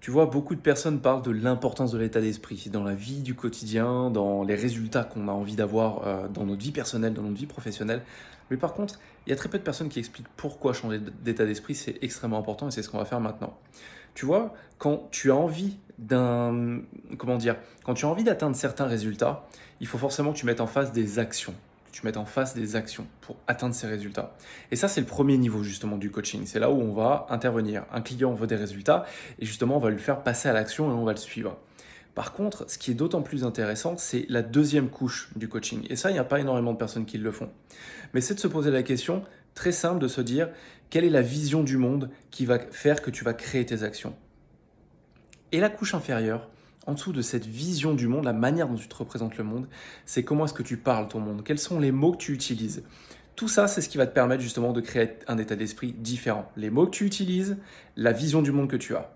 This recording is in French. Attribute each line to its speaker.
Speaker 1: Tu vois, beaucoup de personnes parlent de l'importance de l'état d'esprit dans la vie du quotidien, dans les résultats qu'on a envie d'avoir dans notre vie personnelle, dans notre vie professionnelle. Mais par contre, il y a très peu de personnes qui expliquent pourquoi changer d'état d'esprit, c'est extrêmement important et c'est ce qu'on va faire maintenant. Tu vois, quand tu as envie comment dire, quand tu as envie d'atteindre certains résultats, il faut forcément que tu mettes en face des actions. Que tu mettes en face des actions pour atteindre ces résultats. Et ça, c'est le premier niveau justement du coaching. C'est là où on va intervenir. Un client veut des résultats et justement, on va lui faire passer à l'action et on va le suivre. Par contre, ce qui est d'autant plus intéressant, c'est la deuxième couche du coaching. Et ça, il n'y a pas énormément de personnes qui le font. Mais c'est de se poser la question très simple de se dire quelle est la vision du monde qui va faire que tu vas créer tes actions. Et la couche inférieure, en dessous de cette vision du monde, la manière dont tu te représentes le monde, c'est comment est-ce que tu parles ton monde, quels sont les mots que tu utilises. Tout ça, c'est ce qui va te permettre justement de créer un état d'esprit différent. Les mots que tu utilises, la vision du monde que tu as.